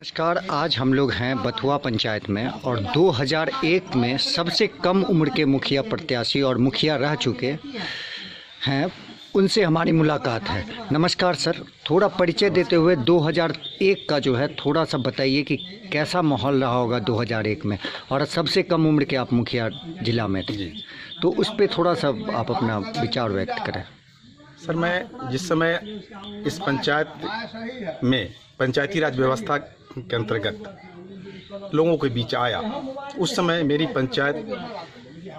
नमस्कार। आज हम लोग हैं बथुआ पंचायत में और 2001 में सबसे कम उम्र के मुखिया प्रत्याशी और मुखिया रह चुके हैं, उनसे हमारी मुलाकात है। नमस्कार सर, थोड़ा परिचय देते हुए 2001 का जो है थोड़ा सा बताइए कि कैसा माहौल रहा होगा 2001 में, और सबसे कम उम्र के आप मुखिया जिला में थे, तो उस पर थोड़ा सा आप अपना विचार व्यक्त करें। सर, मैं जिस समय इस पंचायत में पंचायती राज व्यवस्था के अंतर्गत लोगों के बीच आया, उस समय मेरी पंचायत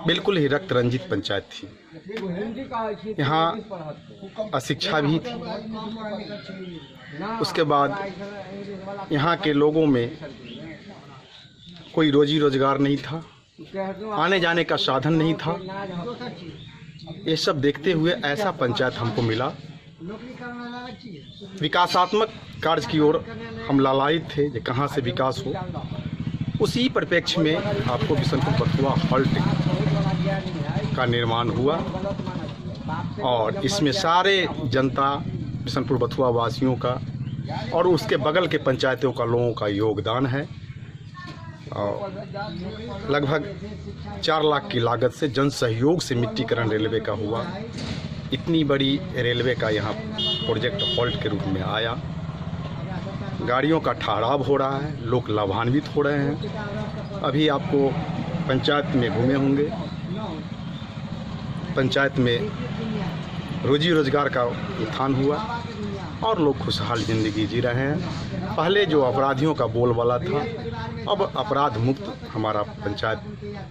बिल्कुल ही रक्त रंजित पंचायत थी। यहाँ अशिक्षा भी थी। उसके बाद यहाँ के लोगों में कोई रोजी रोजगार नहीं था, आने जाने का साधन नहीं था। ये सब देखते हुए ऐसा पंचायत हमको मिला। विकासात्मक कार्य की ओर हम लालायित थे कि कहाँ से विकास हो। उसी परिप्रेक्ष्य में आपको बिशनपुर बथुआ हॉल्ट का निर्माण हुआ और इसमें सारे जनता बिशनपुर बथुआ वासियों का और उसके बगल के पंचायतों का लोगों का योगदान है। और लगभग 4 लाख की लागत से जन सहयोग से मिट्टीकरण रेलवे का हुआ। इतनी बड़ी रेलवे का यहाँ प्रोजेक्ट हॉल्ट के रूप में आया। गाड़ियों का ठहराव हो रहा है, लोग लाभान्वित हो रहे हैं। अभी आपको पंचायत में घूमे होंगे, पंचायत में रोजी रोजगार का उत्थान हुआ और लोग खुशहाल ज़िंदगी जी रहे हैं। पहले जो अपराधियों का बोलबाला था, अब अपराध मुक्त हमारा पंचायत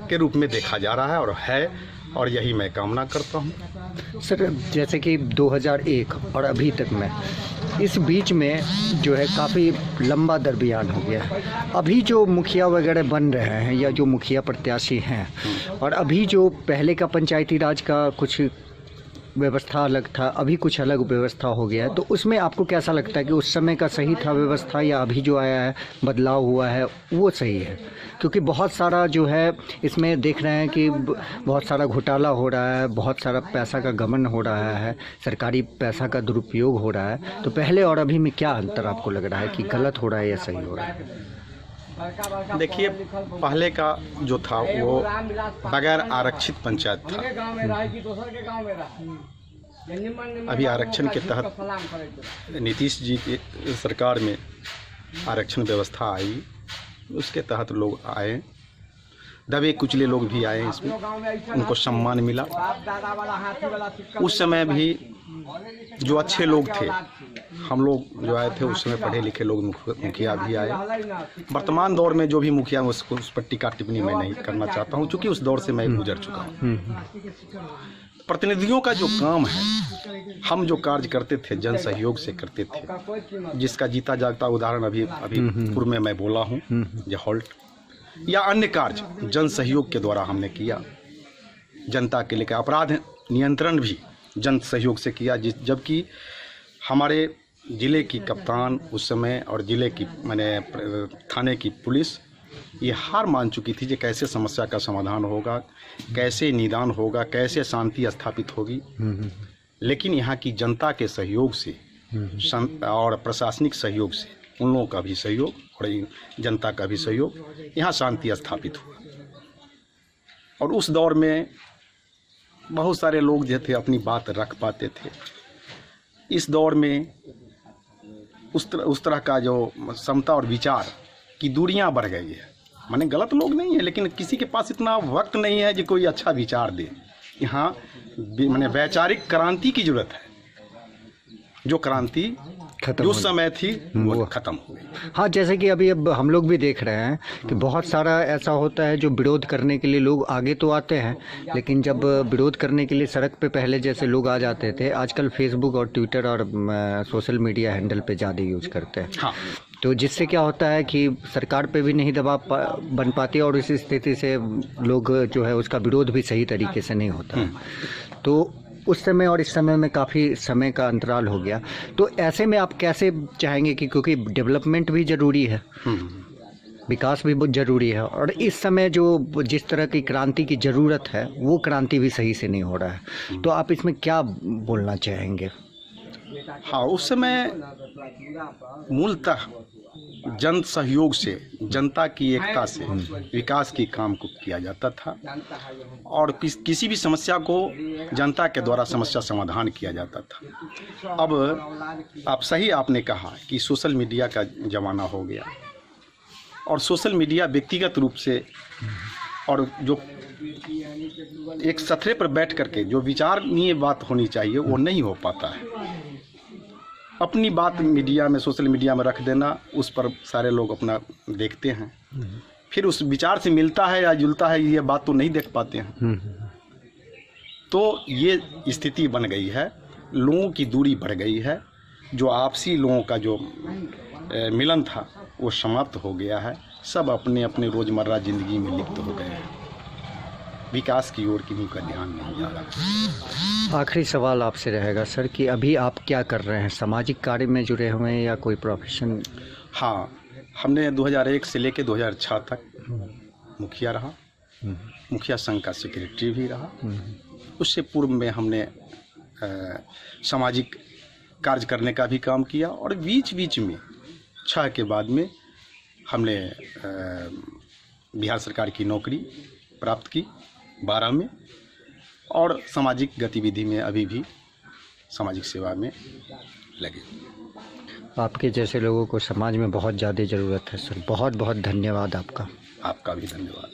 के रूप में देखा जा रहा है और यही मैं कामना करता हूँ। सर, जैसे कि 2001 और अभी तक में इस बीच में जो है काफ़ी लंबा दरमियान हो गया है। अभी जो मुखिया वगैरह बन रहे हैं या जो मुखिया प्रत्याशी हैं, और अभी जो पहले का पंचायती राज का कुछ व्यवस्था अलग था, अभी कुछ अलग व्यवस्था हो गया है, तो उसमें आपको कैसा लगता है कि उस समय का सही था व्यवस्था या अभी जो आया है बदलाव हुआ है वो सही है? क्योंकि बहुत सारा जो है इसमें देख रहे हैं कि बहुत सारा घोटाला हो रहा है, बहुत सारा पैसा का गबन हो रहा है, सरकारी पैसा का दुरुपयोग हो रहा है। तो पहले और अभी में क्या अंतर आपको लग रहा है कि गलत हो रहा है या सही हो रहा है? देखिए, पहले का जो था वो बगैर आरक्षित पंचायत था। अभी आरक्षण के तहत नीतीश जी की सरकार में आरक्षण व्यवस्था आई, उसके तहत लोग आए, दबे कुचले लोग भी आए, इसमें उनको सम्मान मिला। उस समय भी जो अच्छे लोग थे, हम लोग जो आए थे उस समय पढ़े लिखे लोग मुखिया भी आए। वर्तमान दौर में जो भी मुखिया उस पर टीका टिप्पणी मैं नहीं करना चाहता हूं, क्योंकि उस दौर से मैं गुजर चुका हूं। प्रतिनिधियों का जो काम है, हम जो कार्य करते थे जन सहयोग से करते थे, जिसका जीता जागता उदाहरण अभी पूर्व में मैं बोला हूँ, जो हॉल्ट या अन्य कार्य जन सहयोग के द्वारा हमने किया। जनता के लिए अपराध नियंत्रण भी जन सहयोग से किया, जबकि हमारे ज़िले की कप्तान उस समय और ज़िले की थाने की पुलिस ये हार मान चुकी थी कि कैसे समस्या का समाधान होगा, कैसे निदान होगा, कैसे शांति स्थापित होगी। लेकिन यहाँ की जनता के सहयोग से और प्रशासनिक सहयोग से, उन लोगों का भी सहयोग और जनता का भी सहयोग, यहाँ शांति स्थापित हुआ। और उस दौर में बहुत सारे लोग जो थे अपनी बात रख पाते थे। इस दौर में उस तरह का जो समता और विचार की दूरियां बढ़ गई है। माने गलत लोग नहीं है, लेकिन किसी के पास इतना वक्त नहीं है कि कोई अच्छा विचार दे। यहाँ वैचारिक क्रांति की जरूरत है। जो क्रांति जो समय थी वो खत्म हो गई। हाँ, जैसे कि अभी अब हम लोग भी देख रहे हैं कि बहुत सारा ऐसा होता है जो विरोध करने के लिए लोग आगे तो आते हैं, लेकिन जब विरोध करने के लिए सड़क पे पहले जैसे लोग आ जाते थे, आजकल फेसबुक और ट्विटर और सोशल मीडिया हैंडल पे ज़्यादा यूज करते हैं। हाँ। तो जिससे क्या होता है कि सरकार पे भी नहीं दबाव बन पाती और इस स्थिति से लोग जो है उसका विरोध भी सही तरीके से नहीं होता है। तो उस समय और इस समय में काफ़ी समय का अंतराल हो गया। तो ऐसे में आप कैसे चाहेंगे कि, क्योंकि डेवलपमेंट भी ज़रूरी है, विकास भी बहुत ज़रूरी है, और इस समय जो जिस तरह की क्रांति की ज़रूरत है वो क्रांति भी सही से नहीं हो रहा है, तो आप इसमें क्या बोलना चाहेंगे? हाँ, उस समय मूलतः जन सहयोग से, जनता की एकता से विकास की काम को किया जाता था और किसी भी समस्या को जनता के द्वारा समस्या समाधान किया जाता था। अब आपने कहा कि सोशल मीडिया का ज़माना हो गया और सोशल मीडिया व्यक्तिगत रूप से और जो एक सतह पर बैठ करके जो विचारणीय बात होनी चाहिए वो नहीं हो पाता है। अपनी बात मीडिया में, सोशल मीडिया में रख देना, उस पर सारे लोग अपना देखते हैं, फिर उस विचार से मिलता है या जुलता है ये बात तो नहीं देख पाते हैं। तो ये स्थिति बन गई है, लोगों की दूरी बढ़ गई है, जो आपसी लोगों का जो मिलन था वो समाप्त हो गया है। सब अपने अपने रोज़मर्रा ज़िंदगी में लिप्त हो गए हैं, विकास की ओर किन्हीं का ध्यान नहीं जा रहा। आखिरी सवाल आपसे रहेगा सर कि अभी आप क्या कर रहे हैं, सामाजिक कार्य में जुड़े हुए हैं या कोई प्रोफेशन? हाँ, हमने 2001 से लेकर 2006 तक मुखिया रहा, मुखिया संघ का सेक्रेटरी भी रहा। उससे पूर्व में हमने सामाजिक कार्य करने का भी काम किया और बीच बीच में 6 के बाद में हमने बिहार सरकार की नौकरी प्राप्त की 12 में और सामाजिक गतिविधि में अभी भी सामाजिक सेवा में लगे। आपके जैसे लोगों को समाज में बहुत ज़्यादा ज़रूरत है सर। बहुत बहुत धन्यवाद आपका। आपका भी धन्यवाद।